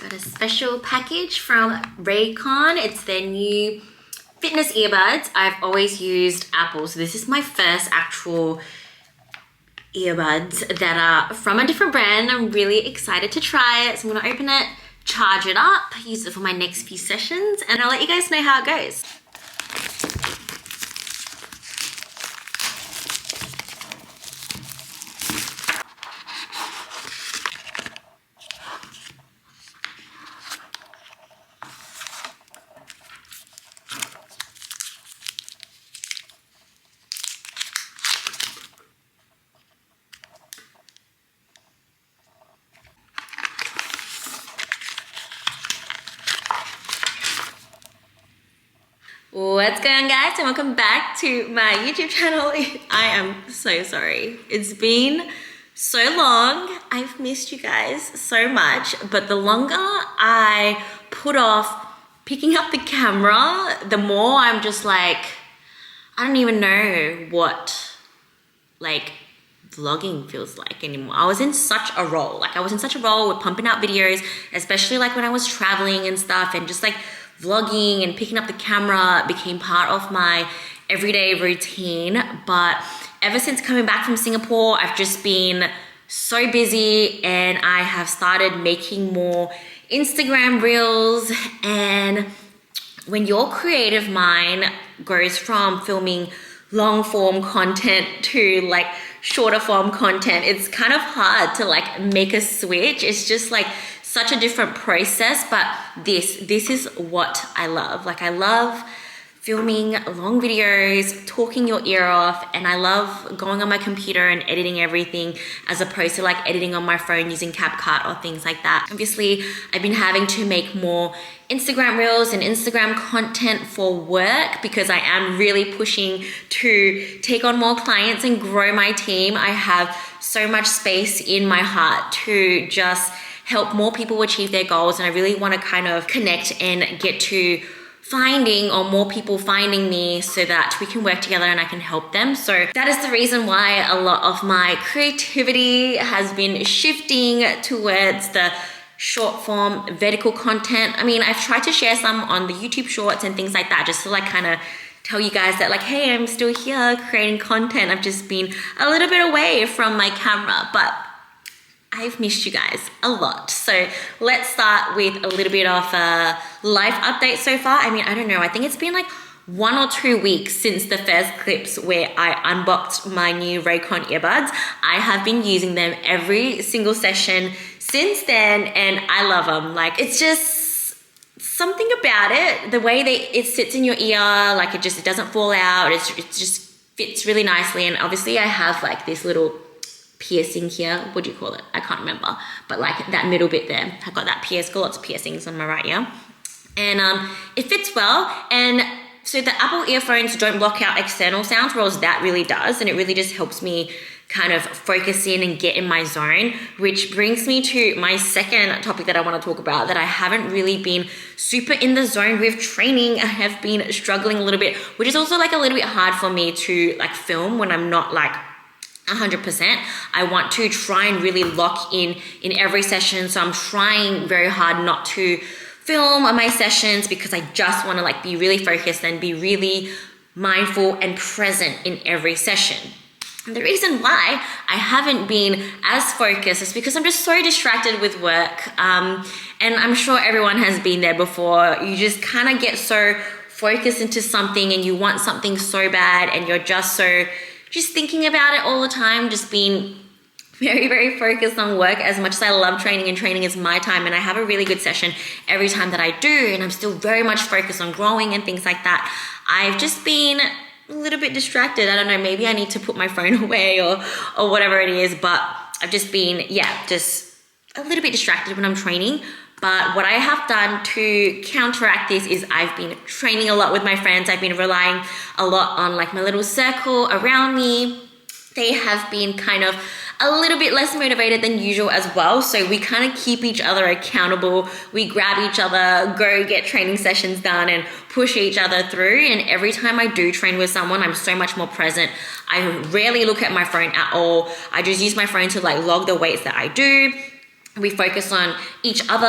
Got a special package from Raycon. It's their new fitness earbuds. I've always used Apple, so this is my first actual earbuds that are from a different brand. I'm really excited to try it. So I'm gonna open it, charge it up, use it for my next few sessions, and I'll let you guys know how it goes. What's going on, guys, and welcome back to my YouTube channel. I am so sorry. It's been so long. I've missed you guys so much, but the longer I put off picking up the camera, the more I'm just like, I don't even know what like vlogging feels like anymore. I was in such a role. Like I was in such a role with pumping out videos, especially like when I was traveling and stuff, and just like vlogging and picking up the camera became part of my everyday routine. But ever since coming back from Singapore, I've just been so busy, and I have started making more Instagram reels. And when your creative mind goes from filming long form content to like shorter form content, it's kind of hard to like make a switch. It's just like such a different process, but this is what I love. Like I love filming long videos, talking your ear off, and I love going on my computer and editing everything as opposed to like editing on my phone using CapCut or things like that. Obviously, I've been having to make more Instagram reels and Instagram content for work because I am really pushing to take on more clients and grow my team. I have so much space in my heart to just help more people achieve their goals, and I really want to kind of connect and get to finding, or more people finding me, so that we can work together and I can help them. So that is the reason why a lot of my creativity has been shifting towards the short form vertical content. I mean, I've tried to share some on the YouTube shorts and things like that, just to like kind of tell you guys that like, hey, I'm still here creating content. I've just been a little bit away from my camera, but I've missed you guys a lot. So let's start with a little bit of a life update so far. I mean, I don't know, I think it's been like 1 or 2 weeks since the first clips where I unboxed my new Raycon earbuds. I have been using them every single session since then, and I love them. Like, it's just something about it, the way it sits in your ear, like it doesn't fall out. It just fits really nicely. And obviously I have like this little piercing here, what do you call it? I can't remember, but like that middle bit there, I've got that got lots of piercings on my right ear, and it fits well. And so the Apple earphones don't block out external sounds, whereas that really does, and it really just helps me kind of focus in and get in my zone, which brings me to my second topic that I want to talk about, that I haven't really been super in the zone with training. I have been struggling a little bit, which is also like a little bit hard for me to like film when I'm not like 100%. I want to try and really lock in every session. So I'm trying very hard not to film on my sessions because I just want to like be really focused and be really mindful and present in every session. And the reason why I haven't been as focused is because I'm just so distracted with work. And I'm sure everyone has been there before. You just kind of get so focused into something and you want something so bad, and you're just thinking about it all the time, just being very, very focused on work. As much as I love training, and training is my time, and I have a really good session every time that I do, and I'm still very much focused on growing and things like that, I've just been a little bit distracted. I don't know, maybe I need to put my phone away or whatever it is, but I've just been, just a little bit distracted when I'm training. But what I have done to counteract this is I've been training a lot with my friends. I've been relying a lot on like my little circle around me. They have been kind of a little bit less motivated than usual as well. So we kind of keep each other accountable. We grab each other, go get training sessions done, and push each other through. And every time I do train with someone, I'm so much more present. I rarely look at my phone at all. I just use my phone to like log the weights that I do. We focus on each other.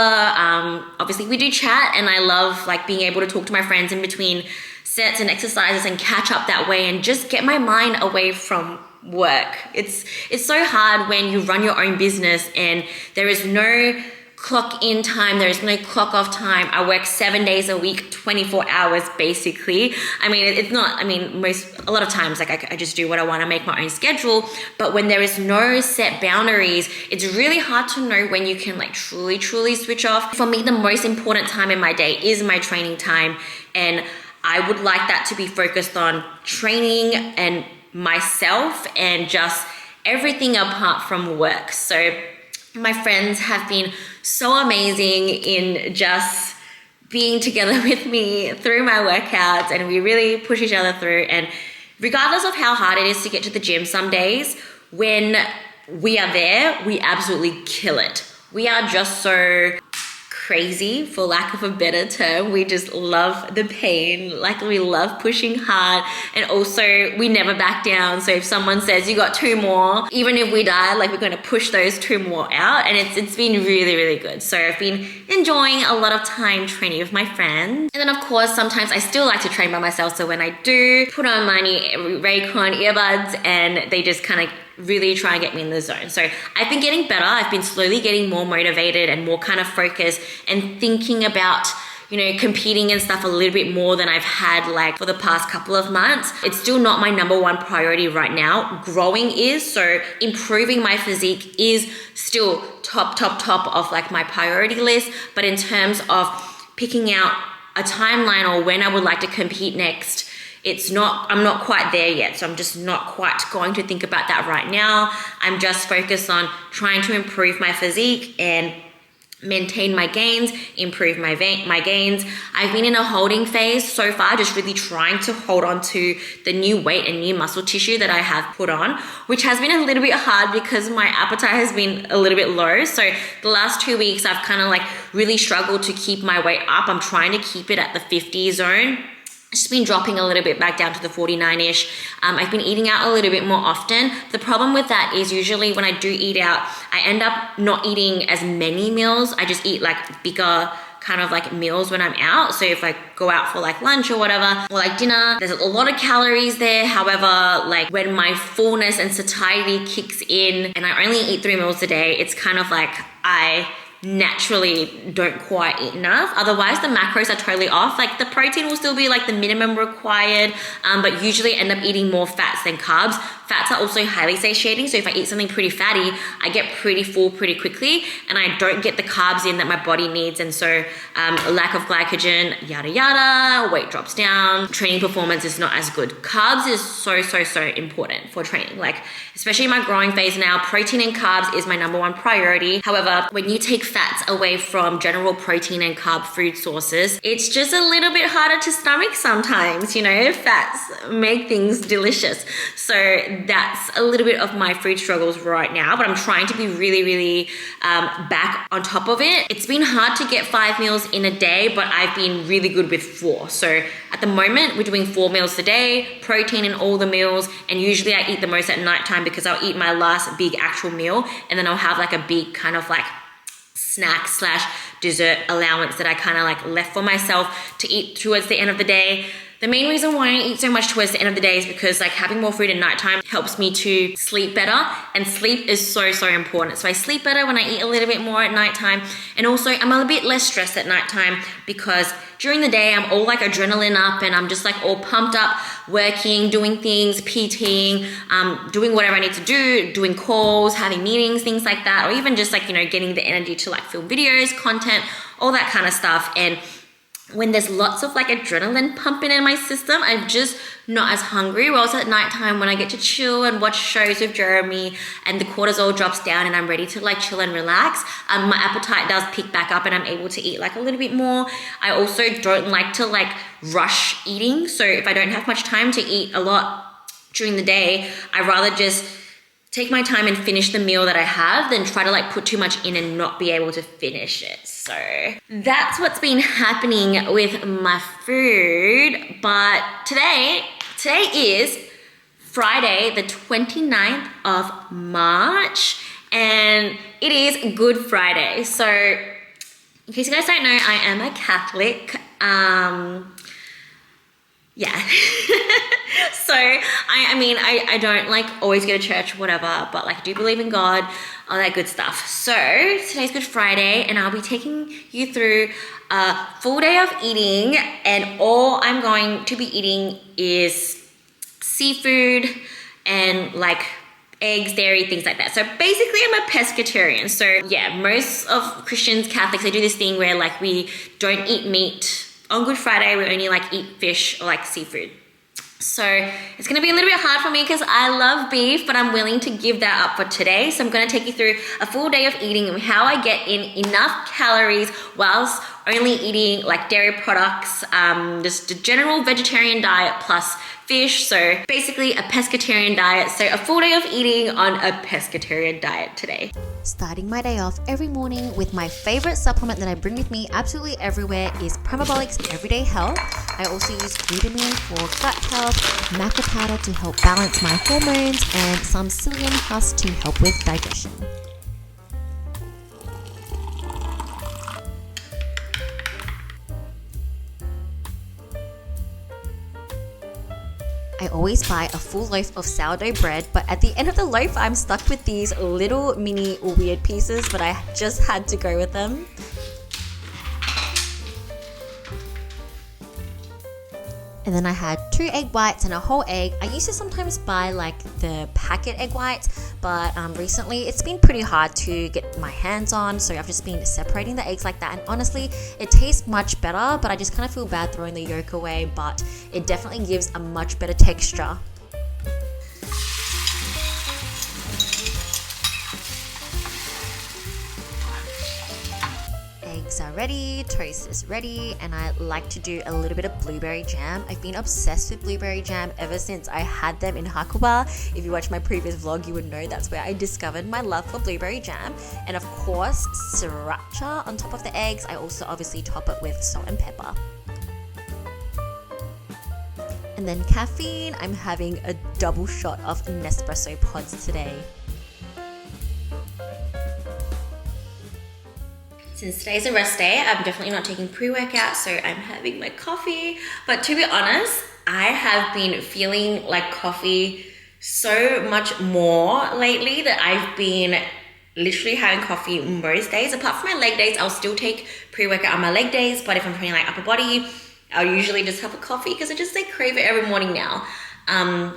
Obviously we do chat, and I love like being able to talk to my friends in between sets and exercises and catch up that way and just get my mind away from work. It's so hard when you run your own business and there is no clock in time, there is no clock off time. I work 7 days a week, 24 hours basically. I mean, it's not, I mean, a lot of times like I just do what I want to, make my own schedule, but when there is no set boundaries, it's really hard to know when you can like truly switch off. For me, the most important time in my day is my training time, and I would like that to be focused on training and myself and just everything apart from work. So my friends have been so amazing in just being together with me through my workouts, and we really push each other through. And regardless of how hard it is to get to the gym some days, when we are there, we absolutely kill it. We are just so crazy, for lack of a better term. We just love the pain, like we love pushing hard, and also we never back down. So if someone says you got 2 more, even if we die, like we're going to push those 2 more out, and it's been really good. So I've been enjoying a lot of time training with my friends. And then of course sometimes I still like to train by myself, so when I do put on my new Raycon earbuds, and they just kind of really try and get me in the zone. So I've been getting better. I've been slowly getting more motivated and more kind of focused and thinking about, you know, competing and stuff a little bit more than I've had like for the past couple of months. It's still not my number one priority right now. Growing is, so improving my physique is still top of like my priority list. But in terms of picking out a timeline or when I would like to compete next, I'm not quite there yet. So I'm just not quite going to think about that right now. I'm just focused on trying to improve my physique and maintain my gains, improve my gains. I've been in a holding phase so far, just really trying to hold on to the new weight and new muscle tissue that I have put on, which has been a little bit hard because my appetite has been a little bit low. So the last 2 weeks, I've kind of like really struggled to keep my weight up. I'm trying to keep it at the 50 zone. It's just been dropping a little bit back down to the 49-ish. I've been eating out a little bit more often. The problem with that is usually when I do eat out, I end up not eating as many meals. I just eat like bigger kind of like meals when I'm out. So if I go out for like lunch or whatever, or like dinner, there's a lot of calories there. However, like when my fullness and satiety kicks in and I only eat 3 meals a day, it's kind of like I naturally don't quite eat enough. Otherwise the macros are totally off. Like the protein will still be like the minimum required, but usually end up eating more fats than carbs. Fats are also highly satiating, so if I eat something pretty fatty, I get pretty full pretty quickly, and I don't get the carbs in that my body needs. And so lack of glycogen, yada yada, weight drops down, training performance is not as good. Carbs is so important for training, like especially in my growing phase now. Protein and carbs is my number one priority. However, when you take fats away from general protein and carb food sources, it's just a little bit harder to stomach sometimes. You know, fats make things delicious. So that's a little bit of my food struggles right now, but I'm trying to be really back on top of it. It's been hard to get 5 meals in a day, but I've been really good with 4. So at the moment, we're doing 4 meals a day, protein in all the meals, and usually I eat the most at nighttime because I'll eat my last big actual meal, and then I'll have like a big kind of like snack / dessert allowance that I kind of like left for myself to eat towards the end of the day. The main reason why I eat so much towards the end of the day is because like having more food at nighttime helps me to sleep better, and sleep is so important. So I sleep better when I eat a little bit more at nighttime, and also I'm a little bit less stressed at nighttime because during the day I'm all like adrenaline up and I'm just like all pumped up, working, doing things, PTing, doing whatever I need to do, doing calls, having meetings, things like that, or even just like, you know, getting the energy to like film videos, content, all that kind of stuff. And when there's lots of like adrenaline pumping in my system, I'm just not as hungry. Whereas at nighttime when I get to chill and watch shows with Jeremy and the cortisol drops down and I'm ready to like chill and relax, my appetite does pick back up and I'm able to eat like a little bit more. I also don't like to like rush eating. So if I don't have much time to eat a lot during the day, I rather just take my time and finish the meal that I have than try to like put too much in and not be able to finish it. So that's what's been happening with my food. But today is Friday, the 29th of March. and it is Good Friday. So in case you guys don't know, I am a Catholic. Yeah. So I don't like always go to church, whatever, but like I do believe in God, all that good stuff. So today's Good Friday, and I'll be taking you through a full day of eating, and all I'm going to be eating is seafood and like eggs, dairy, things like that. So basically I'm a pescatarian. So yeah, most of Christians, Catholics, they do this thing where like we don't eat meat. On Good Friday, we only like eat fish or like seafood. So it's gonna be a little bit hard for me because I love beef, but I'm willing to give that up for today. So I'm gonna take you through a full day of eating and how I get in enough calories whilst only eating like dairy products, just a general vegetarian diet plus fish. So basically a pescatarian diet. So a full day of eating on a pescatarian diet today. Starting my day off every morning with my favorite supplement that I bring with me absolutely everywhere is Primobolic's Everyday Health. I also use glutamine for gut health, maca powder to help balance my hormones, and some psyllium husk to help with digestion. I always buy a full loaf of sourdough bread, but at the end of the loaf, I'm stuck with these little mini weird pieces, but I just had to go with them. And then I had 2 egg whites and a whole egg. I used to sometimes buy like the packet egg whites, but recently it's been pretty hard to get my hands on, so I've just been separating the eggs like that. And honestly, it tastes much better, but I just kind of feel bad throwing the yolk away, but it definitely gives a much better texture. Eggs are ready, toast is ready, and I like to do a little bit of blueberry jam. I've been obsessed with blueberry jam ever since I had them in Hakuba. If you watched my previous vlog, you would know that's where I discovered my love for blueberry jam. And of course, sriracha on top of the eggs. I also obviously top it with salt and pepper. And then caffeine, I'm having a double shot of Nespresso pods today. Since today's a rest day, I'm definitely not taking pre-workout, so I'm having my coffee. But to be honest, I have been feeling like coffee so much more lately that I've been literally having coffee most days. Apart from my leg days, I'll still take pre-workout on my leg days, but if I'm training like upper body, I'll usually just have a coffee because I just like crave it every morning now.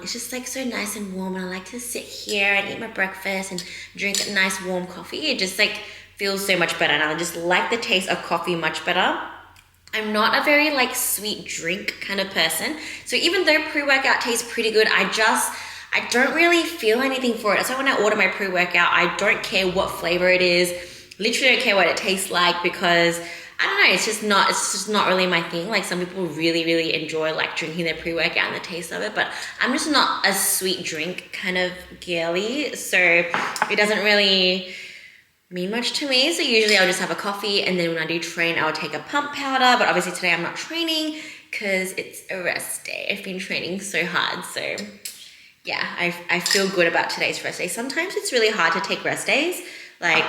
It's just like so nice and warm, and I like to sit here and eat my breakfast and drink a nice warm coffee. It just like feels so much better, and I just like the taste of coffee much better. I'm not a very like sweet drink kind of person, so even though pre-workout tastes pretty good, I don't really feel anything for it. So when I order my pre-workout, I don't care what flavor it is, literally don't care what it tastes like, because I don't know, it's just not really my thing. Like some people really enjoy like drinking their pre-workout and the taste of it, but I'm just not a sweet drink kind of girly, so it doesn't really mean much to me. So usually I'll just have a coffee, and then when I do train, I'll take a pump powder. But obviously today I'm not training because it's a rest day. I've been training so hard, so yeah, I feel good about today's rest day. Sometimes it's really hard to take rest days. Like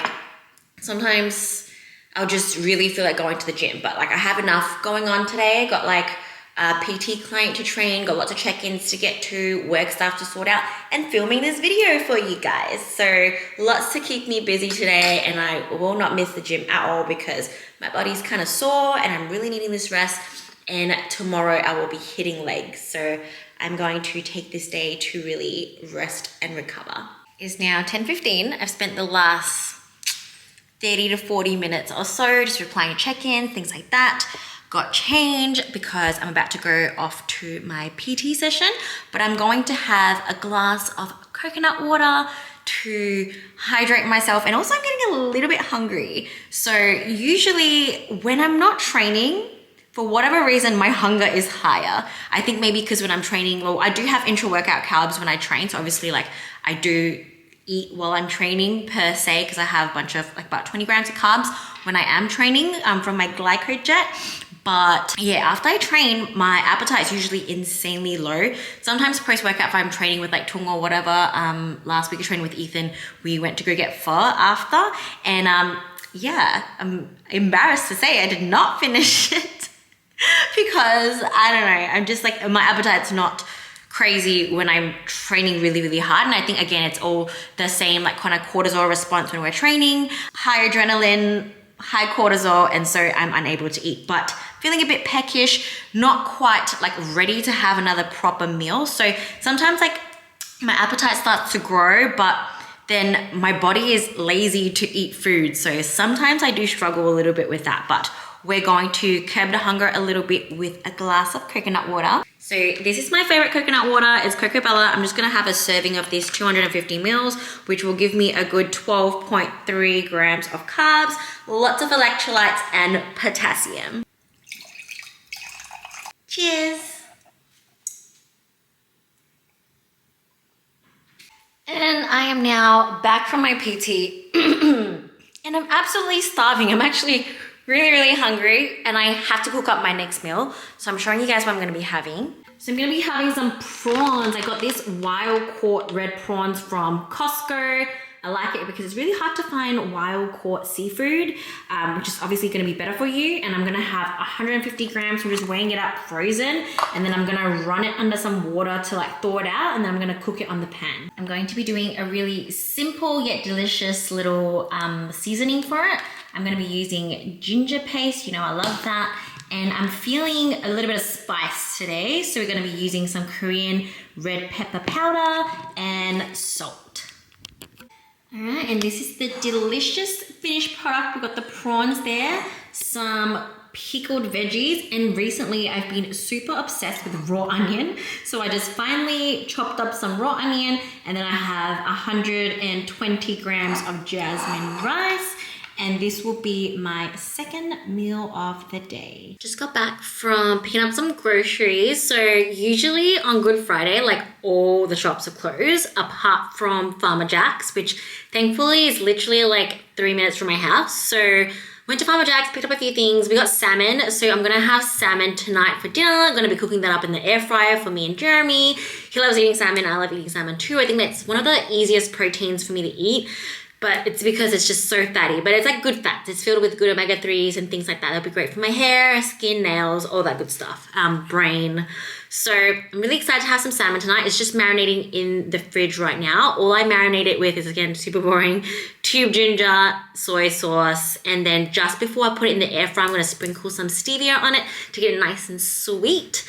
sometimes I'll just really feel like going to the gym, but like I have enough going on today. Got like a PT client to train, got lots of check-ins to get to, work stuff to sort out, and filming this video for you guys. So lots to keep me busy today, and I will not miss the gym at all because my body's kind of sore and I'm really needing this rest. And tomorrow I will be hitting legs. So I'm going to take this day to really rest and recover. It's now 10:15. I've spent the last 30 to 40 minutes or so just replying to check-ins, things like that. Got changed because I'm about to go off to my PT session, but I'm going to have a glass of coconut water to hydrate myself, and also I'm getting a little bit hungry. So usually when I'm not training, for whatever reason, my hunger is higher. I think maybe because when I'm training, well, I do have intra-workout carbs when I train, so obviously like I do eat while I'm training per se, because I have a bunch of like about 20 grams of carbs when I am training from my glycogen. But yeah, after I train, my appetite is usually insanely low. Sometimes post-workout, if I'm training with like Tung or whatever, last week I trained with Ethan, we went to go get pho after. And yeah, I'm embarrassed to say I did not finish it because I don't know, I'm just like, my appetite's not crazy when I'm training really, really hard. And I think, again, it's all the same like kind of cortisol response when we're training, high adrenaline, high cortisol, and so I'm unable to eat. But feeling a bit peckish, not quite like ready to have another proper meal. So sometimes like my appetite starts to grow, but then my body is lazy to eat food. So sometimes I do struggle a little bit with that, but we're going to curb the hunger a little bit with a glass of coconut water. So this is my favorite coconut water. It's Coco Bella. I'm just gonna have a serving of this 250 mils, which will give me a good 12.3 grams of carbs, lots of electrolytes and potassium. Cheers. And I am now back from my PT and I'm absolutely starving. I'm actually really, really hungry and I have to cook up my next meal. So I'm showing you guys what I'm gonna be having. So I'm gonna be having some prawns. I got this wild caught red prawns from Costco. I like it because it's really hard to find wild caught seafood, which is obviously gonna be better for you. And I'm gonna have 150 grams. I'm just weighing it up frozen. And then I'm gonna run it under some water to like thaw it out. And then I'm gonna cook it on the pan. I'm going to be doing a really simple yet delicious little seasoning for it. I'm gonna be using ginger paste. You know, I love that. And I'm feeling a little bit of spice today. So we're gonna be using some Korean red pepper powder and salt. All right, and this is the delicious finished product. We've got the prawns there, some pickled veggies, and recently I've been super obsessed with raw onion. So I just finally chopped up some raw onion, and then I have 120 grams of jasmine rice. And this will be my second meal of the day. Just got back from picking up some groceries. So usually on Good Friday, like all the shops are closed apart from Farmer Jack's, which thankfully is literally like 3 minutes from my house. So went to Farmer Jack's, picked up a few things. We got salmon. So I'm gonna have salmon tonight for dinner. I'm gonna be cooking that up in the air fryer for me and Jeremy. He loves eating salmon. I love eating salmon too. I think that's one of the easiest proteins for me to eat. But it's because it's just so fatty. But it's like good fats. It's filled with good omega-3s and things like that. That'll be great for my hair, skin, nails, all that good stuff. Brain. So I'm really excited to have some salmon tonight. It's just marinating in the fridge right now. All I marinate it with is, again, super boring, tube ginger, soy sauce. And then just before I put it in the air fryer, I'm going to sprinkle some stevia on it to get it nice and sweet.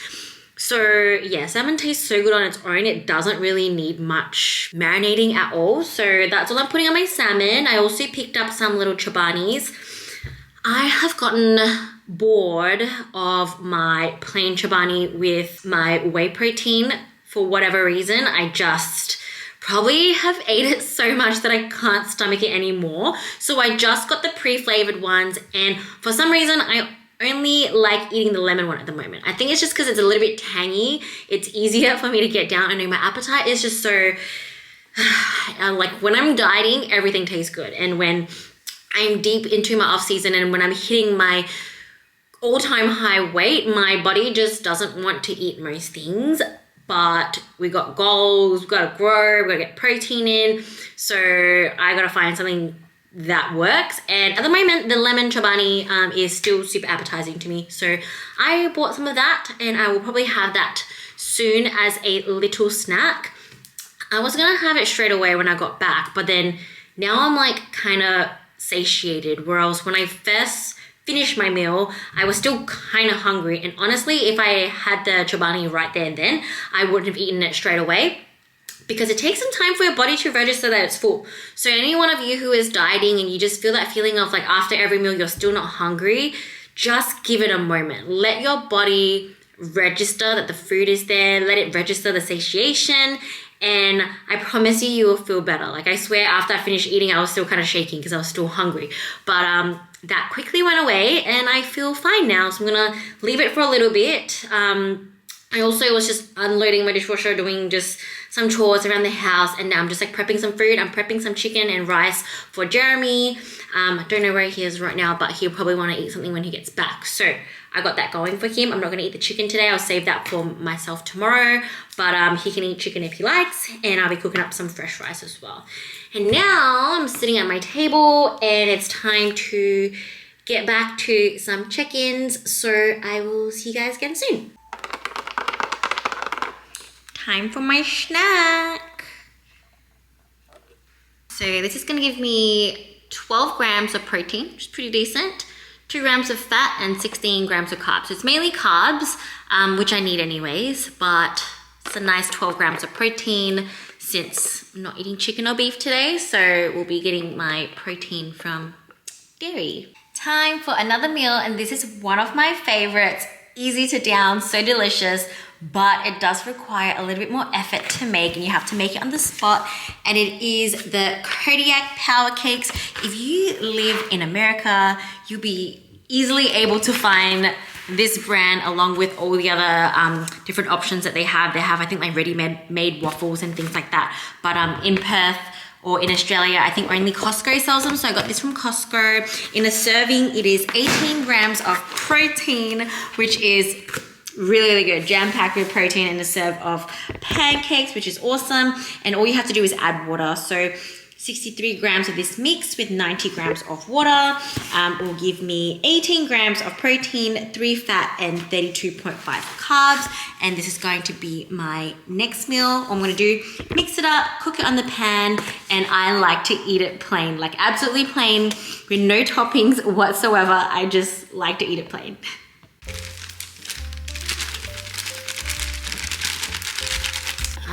So yeah, salmon tastes so good on its own. It doesn't really need much marinating at all. So that's all I'm putting on my salmon. I also picked up some little chobanis. I have gotten bored of my plain chobani with my whey protein for whatever reason. I just probably have ate it so much that I can't stomach it anymore. So I just got the pre-flavored ones, and for some reason I only like eating the lemon one at the moment. I think it's just because it's a little bit tangy. It's easier for me to get down. I know my appetite is just so, like when I'm dieting, everything tastes good. And when I'm deep into my off season and when I'm hitting my all-time high weight, my body just doesn't want to eat most things. But we got goals, we've got to grow, we've got to get protein in. So I got to find something that works. And at the moment, the lemon chobani is still super appetizing to me. So I bought some of that and I will probably have that soon as a little snack. I was gonna have it straight away when I got back, but then now I'm like kind of satiated. Whereas when I first finished my meal, I was still kind of hungry. And honestly, if I had the chobani right there and then, I wouldn't have eaten it straight away, because it takes some time for your body to register that it's full. So any one of you who is dieting and you just feel that feeling of like after every meal you're still not hungry, just give it a moment. Let your body register that the food is there. Let it register the satiation. And I promise you, you will feel better. Like I swear after I finished eating, I was still kind of shaking because I was still hungry. But that quickly went away and I feel fine now. So I'm gonna leave it for a little bit. I also was just unloading my dishwasher, doing just some chores around the house, and now I'm just like prepping some food. I'm prepping some chicken and rice for Jeremy. I don't know where he is right now, but he'll probably want to eat something when he gets back. So I got that going for him. I'm not going to eat the chicken today. I'll save that for myself tomorrow, but he can eat chicken if he likes, and I'll be cooking up some fresh rice as well. And now I'm sitting at my table, and it's time to get back to some check-ins. So I will see you guys again soon. Time for my snack. So this is going to give me 12 grams of protein, which is pretty decent, 2 grams of fat, and 16 grams of carbs. So it's mainly carbs, which I need anyways, but it's a nice 12 grams of protein since I'm not eating chicken or beef today. So we'll be getting my protein from dairy. Time for another meal, and this is one of my favorites. Easy to down, so delicious, but it does require a little bit more effort to make, and you have to make it on the spot, and it is the Kodiak Power Cakes. If you live in America, you'll be easily able to find this brand along with all the other different options that they have. They have, I think, like ready-made waffles and things like that, but in Perth or in Australia, I think only Costco sells them. So I got this from Costco. In a serving, it is 18 grams of protein, which is really, really good. Jam-packed with protein in a serve of pancakes, which is awesome. And all you have to do is add water. So 63 grams of this mix with 90 grams of water will give me 18 grams of protein, 3 fat, and 32.5 carbs. And this is going to be my next meal. All I'm gonna do, mix it up, cook it on the pan, and I like to eat it plain, like absolutely plain with no toppings whatsoever. I just like to eat it plain.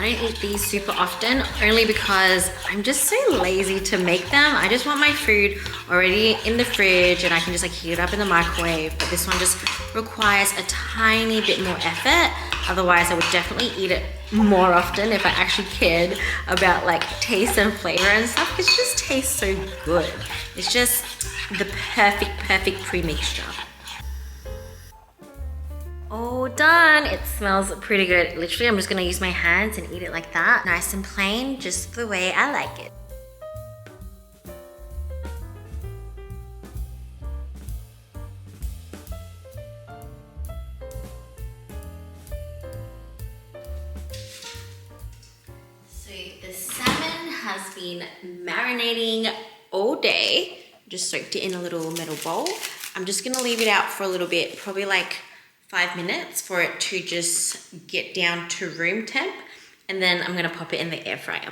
I don't eat these super often, only because I'm just so lazy to make them. I just want my food already in the fridge and I can just like heat it up in the microwave. But this one just requires a tiny bit more effort. Otherwise, I would definitely eat it more often if I actually cared about like taste and flavor and stuff. It just tastes so good. It's just the perfect pre-mixture. All done. It smells pretty good. Literally, I'm just gonna use my hands and eat it like that. Nice and plain, just the way I like it. So the salmon has been marinating all day. Just soaked it in a little metal bowl. I'm just gonna leave it out for a little bit, probably like 5 minutes for it to just get down to room temp, and then I'm gonna pop it in the air fryer.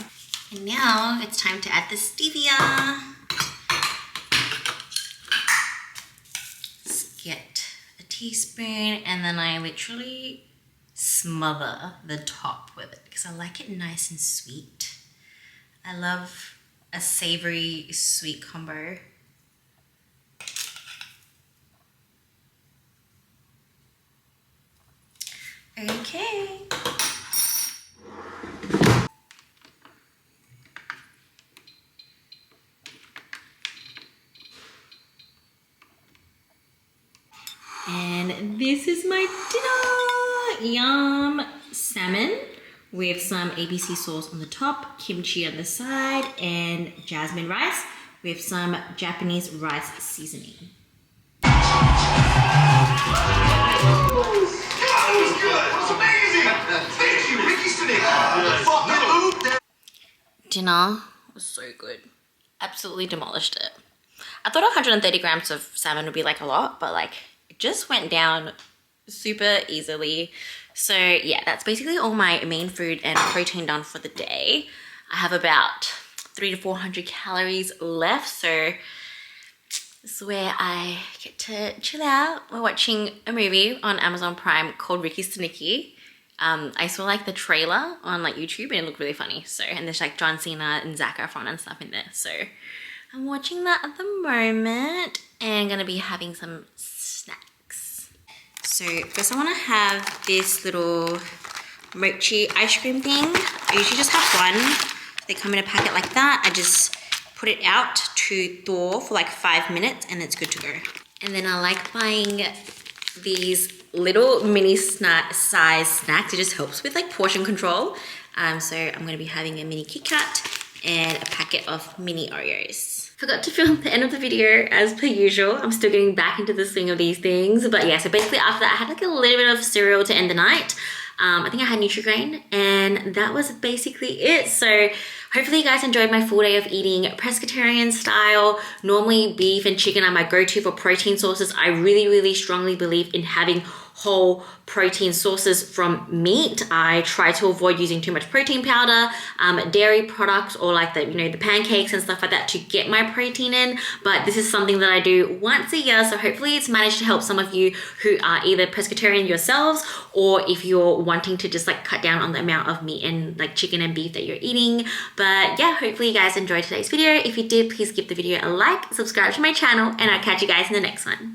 And now it's time to add the stevia. Just get a teaspoon, and then I literally smother the top with it because I like it nice and sweet. I love a savory sweet combo. Okay. And this is my dinner. Yum. Salmon with some ABC sauce on the top, kimchi on the side, and jasmine rice with some Japanese rice seasoning. Dinner was so good. Absolutely demolished it. I thought 130 grams of salmon would be like a lot, but like it just went down super easily. So yeah, that's basically all my main food and protein done for the day. I have about 300 to 400 calories left, so this is where I get to chill out. We're watching a movie on Amazon Prime called Ricky Stenicki. I saw like the trailer on like YouTube and it looked really funny. So, and there's like John Cena and Zac Efron and stuff in there. So I'm watching that at the moment and gonna be having some snacks. So first I wanna have this little mochi ice cream thing. I usually just have one. They come in a packet like that. I just put it out to thaw for like 5 minutes and it's good to go. And then I like buying these little mini size snacks. It just helps with like portion control. So I'm going to be having a mini Kit Kat and a packet of mini Oreos. Forgot to film the end of the video as per usual. I'm still getting back into the swing of these things. But yeah, so basically after that I had like a little bit of cereal to end the night. I think I had Nutri-Grain and that was basically it. So hopefully you guys enjoyed my full day of eating pescatarian style. Normally beef and chicken are my go-to for protein sources. I really strongly believe in having whole protein sources from meat. I try to avoid using too much protein powder, dairy products, or like the, you know, the pancakes and stuff like that to get my protein in. But this is something that I do once a year. So hopefully it's managed to help some of you who are either pescatarian yourselves, or if you're wanting to just like cut down on the amount of meat and like chicken and beef that you're eating. But yeah, hopefully you guys enjoyed today's video. If you did, please give the video a like, subscribe to my channel, and I'll catch you guys in the next one.